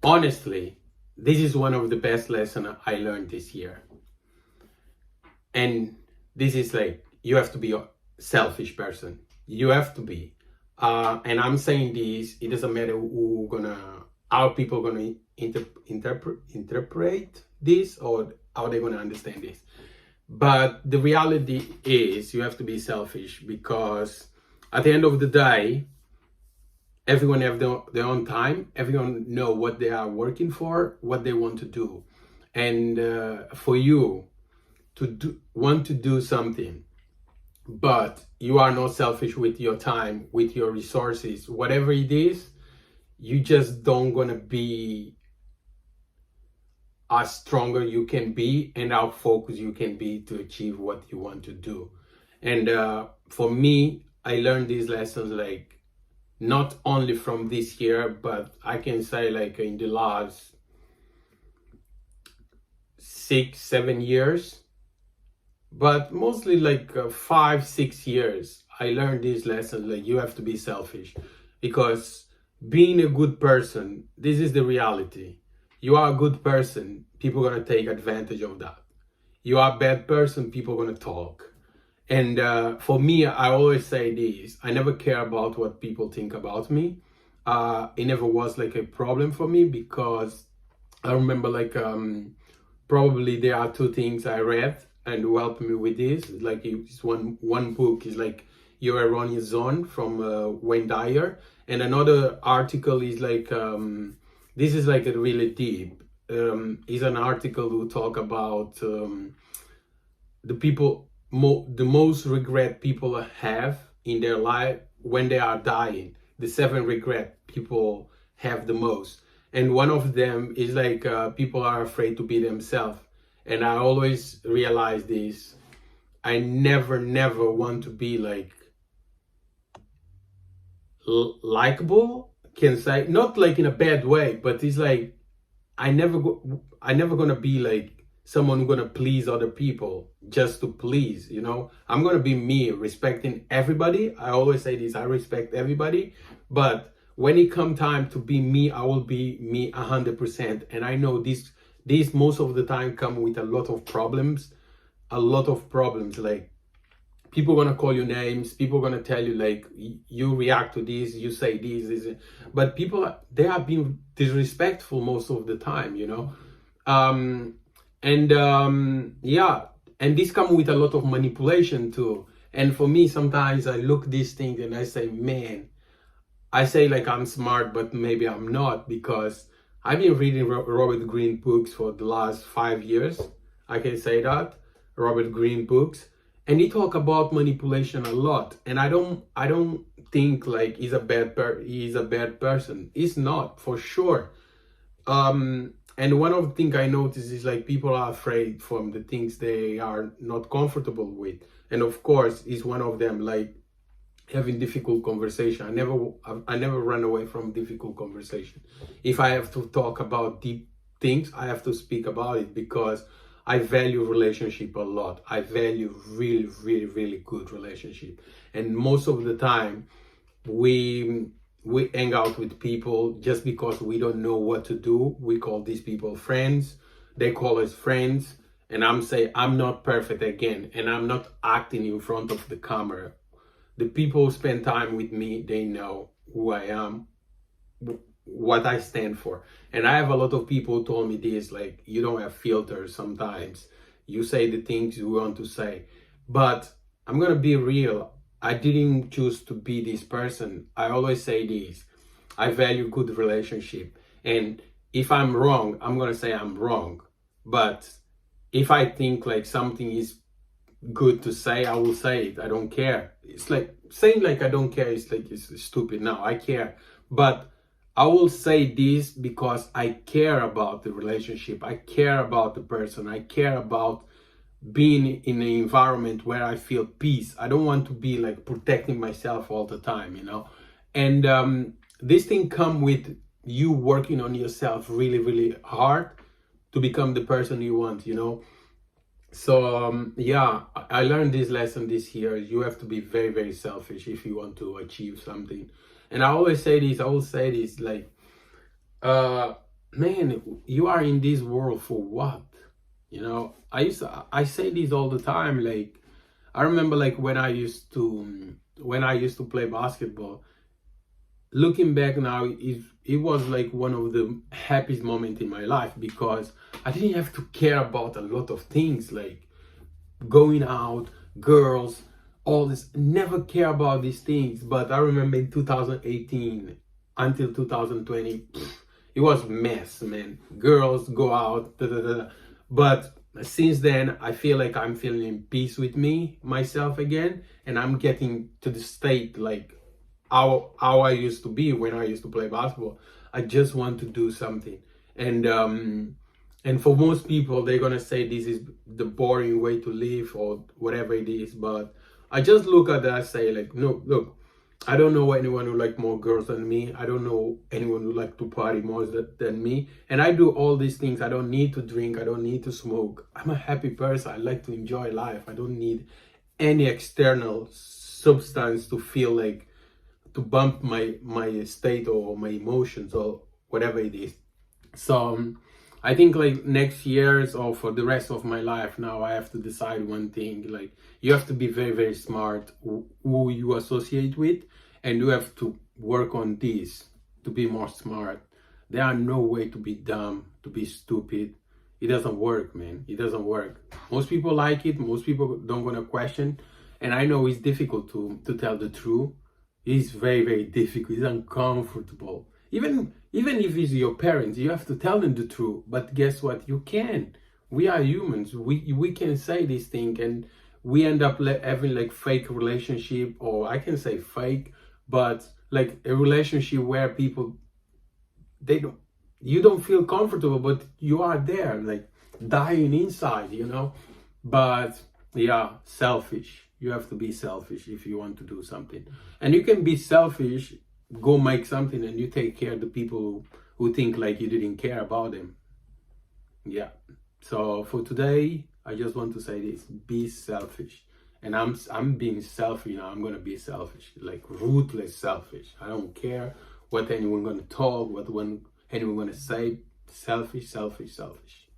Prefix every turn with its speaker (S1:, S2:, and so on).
S1: honestly, this is one of the best lessons I learned this year. And this is like, you have to be a selfish person. You have to be. And I'm saying this, it doesn't matter how people gonna interpret this, or how they're gonna understand this. But the reality is you have to be selfish, because at the end of the day, everyone have their own time. Everyone know what they are working for, what they want to do. And for you to want to do something, but you are not selfish with your time, with your resources, whatever it is, you just don't gonna be as stronger you can be and how focused you can be to achieve what you want to do. And for me, I learned these lessons like not only from this year, but I can say like in the last 6-7 years, but mostly like 5-6 years. I learned these lessons like you have to be selfish, because being a good person, this is the reality. You are a good person, people are gonna take advantage of that. You are a bad person, people are gonna talk. And for me, I always say this: I never care about what people think about me. It never was like a problem for me, because I remember like probably there are two things I read and who helped me with this. Like it's one book is like Your Erroneous Zone from Wayne Dyer, and another article is like this is like a really deep. Is an article who talk about the people the most regret people have in their life when they are dying. The 7 regret people have the most, and one of them is like people are afraid to be themselves. And I always realize this: I never want to be like likable, can say, not like in a bad way, but it's like I never gonna be like someone who gonna please other people just to please, you know. I'm gonna be me, respecting everybody. I always say this: I respect everybody, but when it come time to be me, I will be me 100%. And I know this most of the time come with a lot of problems, like people gonna call you names, people gonna tell you like you react to this, you say this, but people, they are being disrespectful most of the time, you know. Yeah, and this come with a lot of manipulation too. And for me, sometimes I look these things and I say, man, I say like I'm smart, but maybe I'm not, because I've been reading Robert Greene books for the last 5 years. I can say that, Robert Greene books, and he talk about manipulation a lot. And I don't think like he's a bad person. He's not, for sure. And one of the things I notice is like people are afraid from the things they are not comfortable with, and of course, is one of them like having difficult conversation. I never run away from difficult conversation. If I have to talk about deep things, I have to speak about it, because I value relationship a lot. I value really good relationship. And most of the time we hang out with people just because we don't know what to do. We call these people friends. They call us friends. And I'm saying I'm not perfect again, and I'm not acting in front of the camera. The people who spend time with me, they know who I am, what I stand for. And I have a lot of people who told me this, like, you don't have filters sometimes. You say the things you want to say. But I'm going to be real. I didn't choose to be this person. I always say this: I value good relationship. And if I'm wrong, I'm going to say I'm wrong. But if I think like something is good to say, I will say it. I don't care. It's like saying like I don't care is like it's stupid. Now I care, but I will say this because I care about the relationship. I care about the person. I care about being in an environment where I feel peace. I don't want to be like protecting myself all the time, you know. And this thing come with you working on yourself really hard to become the person you want, you know. So yeah, I learned this lesson this year. You have to be very selfish if you want to achieve something. And I always say this, I will say this, like man, you are in this world for what? You know, I say this all the time. Like, I remember like when I used to play basketball. Looking back now, it was like one of the happiest moments in my life because I didn't have to care about a lot of things like going out, girls, all this. Never care about these things. But I remember in 2018 until 2020, it was mess, man. Girls go out, da, da, da, da. But since then, I feel like I'm feeling in peace with myself again, and I'm getting to the state like how I used to be when I used to play basketball. I just want to do something, and for most people, they're gonna say this is the boring way to live or whatever it is. But I just look at that, say like, no, look, I don't know anyone who like more girls than me. I don't know anyone who like to party more than me. And I do all these things. I don't need to drink. I don't need to smoke. I'm a happy person. I like to enjoy life. I don't need any external substance to feel like to bump my state or my emotions or whatever it is. So I think like next year's or for the rest of my life now I have to decide one thing. Like you have to be very, very smart who you associate with, and you have to work on this to be more smart. There are no way to be dumb, to be stupid. It doesn't work, man. It doesn't work. Most people like it. Most people don't gonna question. And I know it's difficult to tell the truth. It's very, very difficult. It's uncomfortable. Even if it's your parents, you have to tell them the truth. But guess what? You can. We are humans. We can say this thing, and we end up having like fake relationship, or I can say fake, but like a relationship where people you don't feel comfortable, but you are there, like dying inside, you know. But yeah, selfish. You have to be selfish if you want to do something. And you can be selfish, go make something, and you take care of the people who think like you didn't care about them. Yeah. So for today, I just want to say this: be selfish. And I'm being selfish now. I'm gonna be selfish, like ruthless selfish. I don't care what anyone gonna talk, anyone gonna say. Selfish, selfish, selfish.